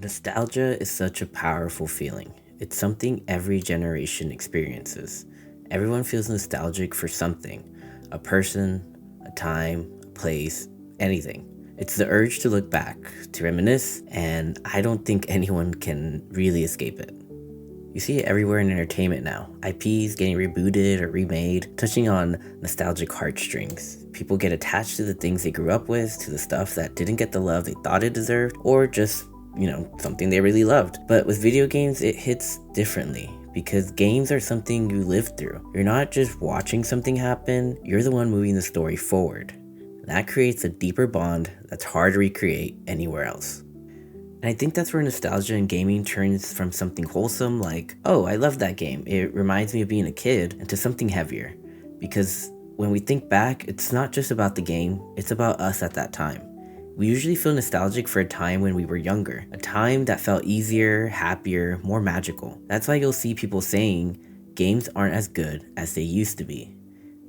Nostalgia is such a powerful feeling. It's something every generation experiences. Everyone feels nostalgic for something: a person, a time, a place, anything. It's the urge to look back, to reminisce, and I don't think anyone can really escape it. You see it everywhere in entertainment now. IPs getting rebooted or remade, touching on nostalgic heartstrings. People get attached to the things they grew up with, to the stuff that didn't get the love they thought it deserved, or just, something they really loved. But with video games, it hits differently because games are something you live through. You're not just watching something happen, you're the one moving the story forward. That creates a deeper bond that's hard to recreate anywhere else. And I think that's where nostalgia in gaming turns from something wholesome like, oh, I love that game, it reminds me of being a kid, into something heavier. Because when we think back, it's not just about the game, it's about us at that time. We usually feel nostalgic for a time when we were younger, a time that felt easier, happier, more magical. That's why you'll see people saying games aren't as good as they used to be.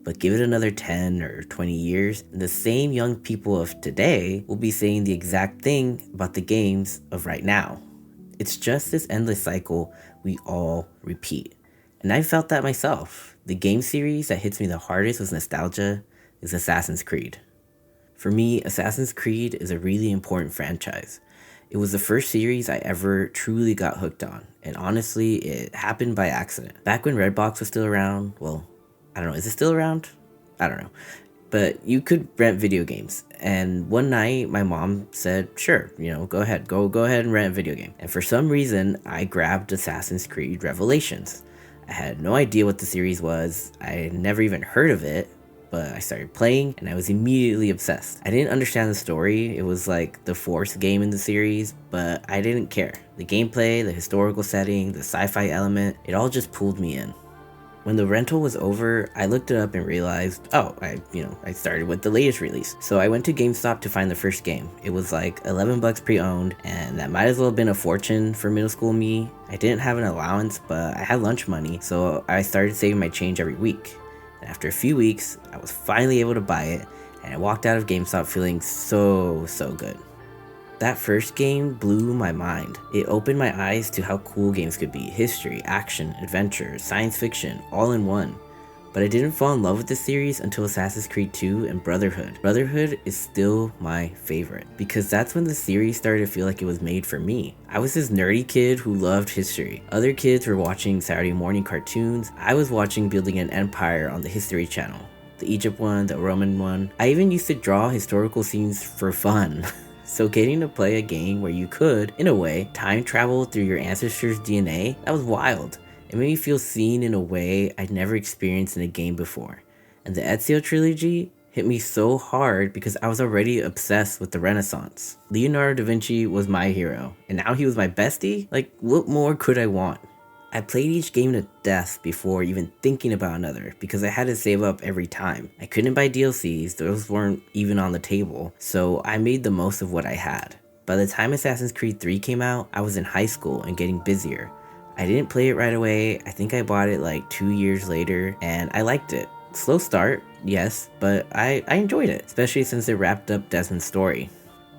But give it another 10 or 20 years, and the same young people of today will be saying the exact thing about the games of right now. It's just this endless cycle we all repeat. And I felt that myself. The game series that hits me the hardest with nostalgia is Assassin's Creed. For me, Assassin's Creed is a really important franchise. It was the first series I ever truly got hooked on, and honestly, it happened by accident. Back when Redbox was still around, well, I don't know, is it still around? I don't know. But you could rent video games. And one night my mom said, sure, go ahead and rent a video game. And for some reason, I grabbed Assassin's Creed Revelations. I had no idea what the series was. I had never even heard of it, but I started playing and I was immediately obsessed. I didn't understand the story. It was like the fourth game in the series, but I didn't care. The gameplay, the historical setting, the sci-fi element, it all just pulled me in. When the rental was over, I looked it up and realized, I started with the latest release. So I went to GameStop to find the first game. It was like $11 pre-owned, and that might as well have been a fortune for middle school me. I didn't have an allowance, but I had lunch money, so I started saving my change every week. And after a few weeks, I was finally able to buy it, and I walked out of GameStop feeling so good. That first game blew my mind. It opened my eyes to how cool games could be: history, action, adventure, science fiction, all in one. But I didn't fall in love with the series until Assassin's Creed 2 and Brotherhood. Brotherhood is still my favorite, because that's when the series started to feel like it was made for me. I was this nerdy kid who loved history. Other kids were watching Saturday morning cartoons. I was watching Building an Empire on the History Channel. The Egypt one, the Roman one. I even used to draw historical scenes for fun. So getting to play a game where you could, in a way, time travel through your ancestors' DNA, that was wild. It made me feel seen in a way I'd never experienced in a game before. And the Ezio trilogy hit me so hard because I was already obsessed with the Renaissance. Leonardo da Vinci was my hero, and now he was my bestie? Like, what more could I want? I played each game to death before even thinking about another because I had to save up every time. I couldn't buy DLCs, those weren't even on the table, so I made the most of what I had. By the time Assassin's Creed 3 came out, I was in high school and getting busier. I didn't play it right away. I think I bought it like 2 years later, and I liked it. Slow start, yes, but I enjoyed it, especially since it wrapped up Desmond's story.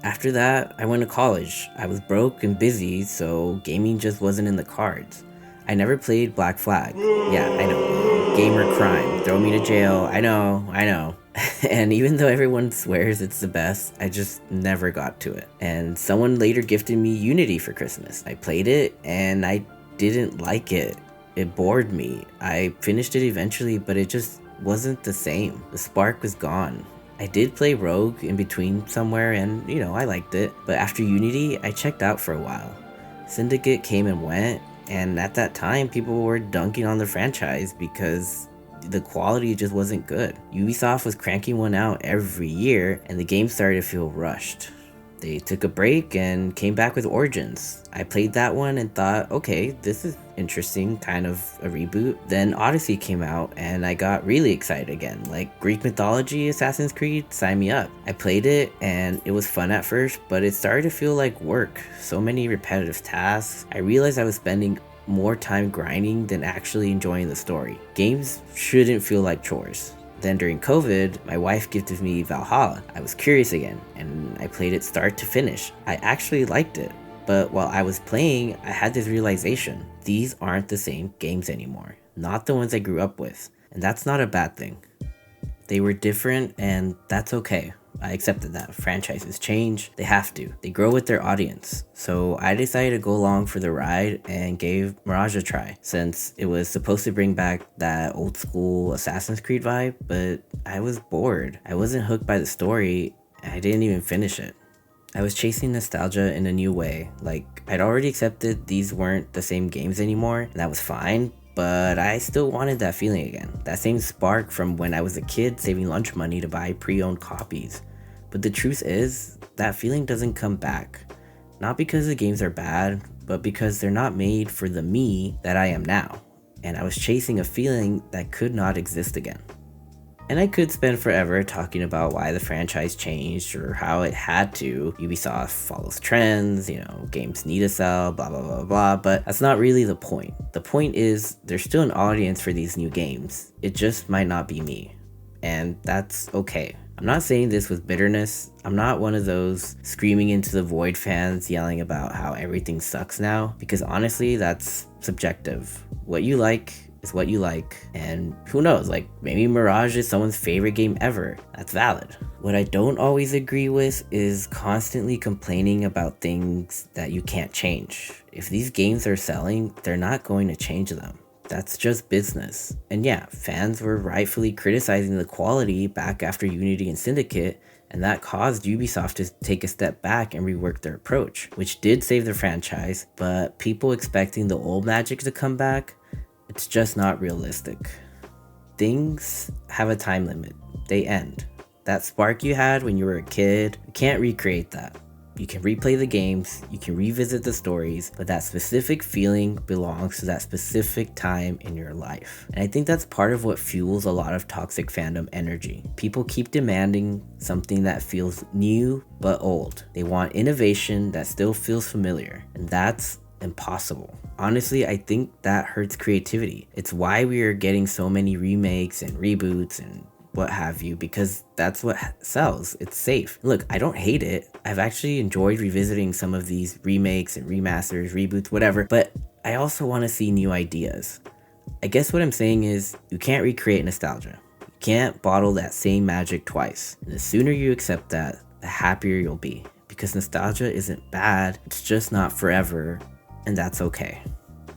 After that, I went to college. I was broke and busy, so gaming just wasn't in the cards. I never played Black Flag. Yeah, I know. Gamer crime. Throw me to jail. I know. And even though everyone swears it's the best, I just never got to it. And someone later gifted me Unity for Christmas. I played it and I didn't like it. It bored me. I finished it eventually, but it just wasn't the same. The spark was gone. I did play Rogue in between somewhere and, I liked it. But after Unity, I checked out for a while. Syndicate came and went. And at that time, people were dunking on the franchise because the quality just wasn't good. Ubisoft was cranking one out every year, and the game started to feel rushed. They took a break and came back with Origins. I played that one and thought, okay, this is interesting, kind of a reboot. Then Odyssey came out and I got really excited again. Like Greek mythology, Assassin's Creed, sign me up. I played it and it was fun at first, but it started to feel like work. So many repetitive tasks. I realized I was spending more time grinding than actually enjoying the story. Games shouldn't feel like chores. Then during COVID, my wife gifted me Valhalla. I was curious again, and I played it start to finish. I actually liked it, But while I was playing, I had this realization. These aren't the same games anymore. Not the ones I grew up with. And that's not a bad thing. They were different, and that's okay. I accepted that. Franchises change. They have to. They grow with their audience. So I decided to go along for the ride and gave Mirage a try, since it was supposed to bring back that old school Assassin's Creed vibe, but I was bored. I wasn't hooked by the story, and I didn't even finish it. I was chasing nostalgia in a new way. Like, I'd already accepted these weren't the same games anymore, and that was fine, but I still wanted that feeling again. That same spark from when I was a kid saving lunch money to buy pre-owned copies. But the truth is, that feeling doesn't come back. Not because the games are bad, but because they're not made for the me that I am now. And I was chasing a feeling that could not exist again. And I could spend forever talking about why the franchise changed or how it had to. Ubisoft follows trends, games need to sell, blah, blah, blah, blah, but that's not really the point. The point is there's still an audience for these new games. It just might not be me. And that's okay. I'm not saying this with bitterness. I'm not one of those screaming into the void fans yelling about how everything sucks now, because honestly, that's subjective. What you like is what you like, and who knows, maybe Mirage is someone's favorite game ever. That's valid. What I don't always agree with is constantly complaining about things that you can't change. If these games are selling, they're not going to change them. That's just business. And yeah, fans were rightfully criticizing the quality back after Unity and Syndicate, and that caused Ubisoft to take a step back and rework their approach, which did save the franchise, but people expecting the old magic to come back, it's just not realistic. Things have a time limit. They end. That spark you had when you were a kid, you can't recreate that. You can replay the games, you can revisit the stories, but that specific feeling belongs to that specific time in your life. And I think that's part of what fuels a lot of toxic fandom energy. People keep demanding something that feels new but old. They want innovation that still feels familiar, and that's impossible. Honestly, I think that hurts creativity. It's why we are getting so many remakes and reboots and what have you, because that's what sells. It's safe. Look, I don't hate it. I've actually enjoyed revisiting some of these remakes and remasters, reboots, whatever, but I also want to see new ideas. I guess what I'm saying is you can't recreate nostalgia. You can't bottle that same magic twice. And the sooner you accept that, the happier you'll be, because nostalgia isn't bad. It's just not forever, and that's okay.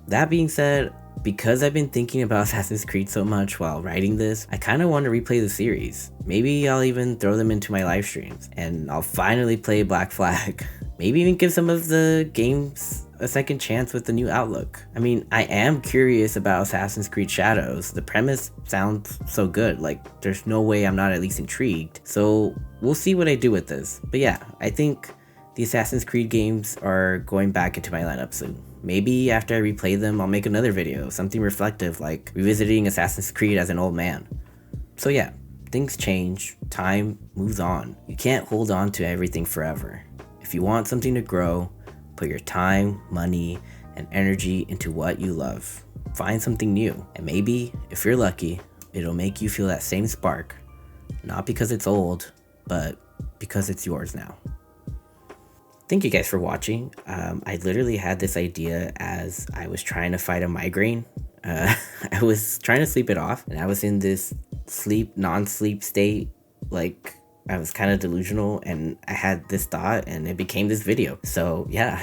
That being said, because I've been thinking about Assassin's Creed so much while writing this, I kind of want to replay the series. Maybe I'll even throw them into my live streams, and I'll finally play Black Flag. Maybe even give some of the games a second chance with the new outlook. I mean, I am curious about Assassin's Creed Shadows. The premise sounds so good, there's no way I'm not at least intrigued. So we'll see what I do with this. But yeah, I think the Assassin's Creed games are going back into my lineup soon. Maybe after I replay them, I'll make another video, something reflective like revisiting Assassin's Creed as an old man. So yeah, things change, time moves on. You can't hold on to everything forever. If you want something to grow, put your time, money, and energy into what you love. Find something new, and maybe, if you're lucky, it'll make you feel that same spark. Not because it's old, but because it's yours now. Thank you guys for watching. I literally had this idea as I was trying to fight a migraine. I was trying to sleep it off, and I was in this non-sleep state. I was kind of delusional, and I had this thought, and it became this video. So yeah,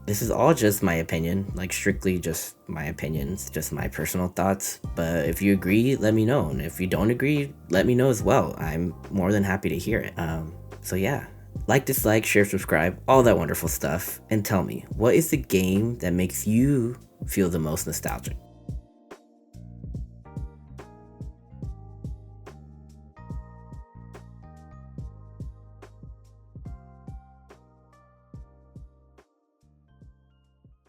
this is all just my opinion, strictly just my opinions, just my personal thoughts. But if you agree, let me know. And if you don't agree, let me know as well. I'm more than happy to hear it. So yeah. Like, dislike, share, subscribe, all that wonderful stuff. And tell me, what is the game that makes you feel the most nostalgic?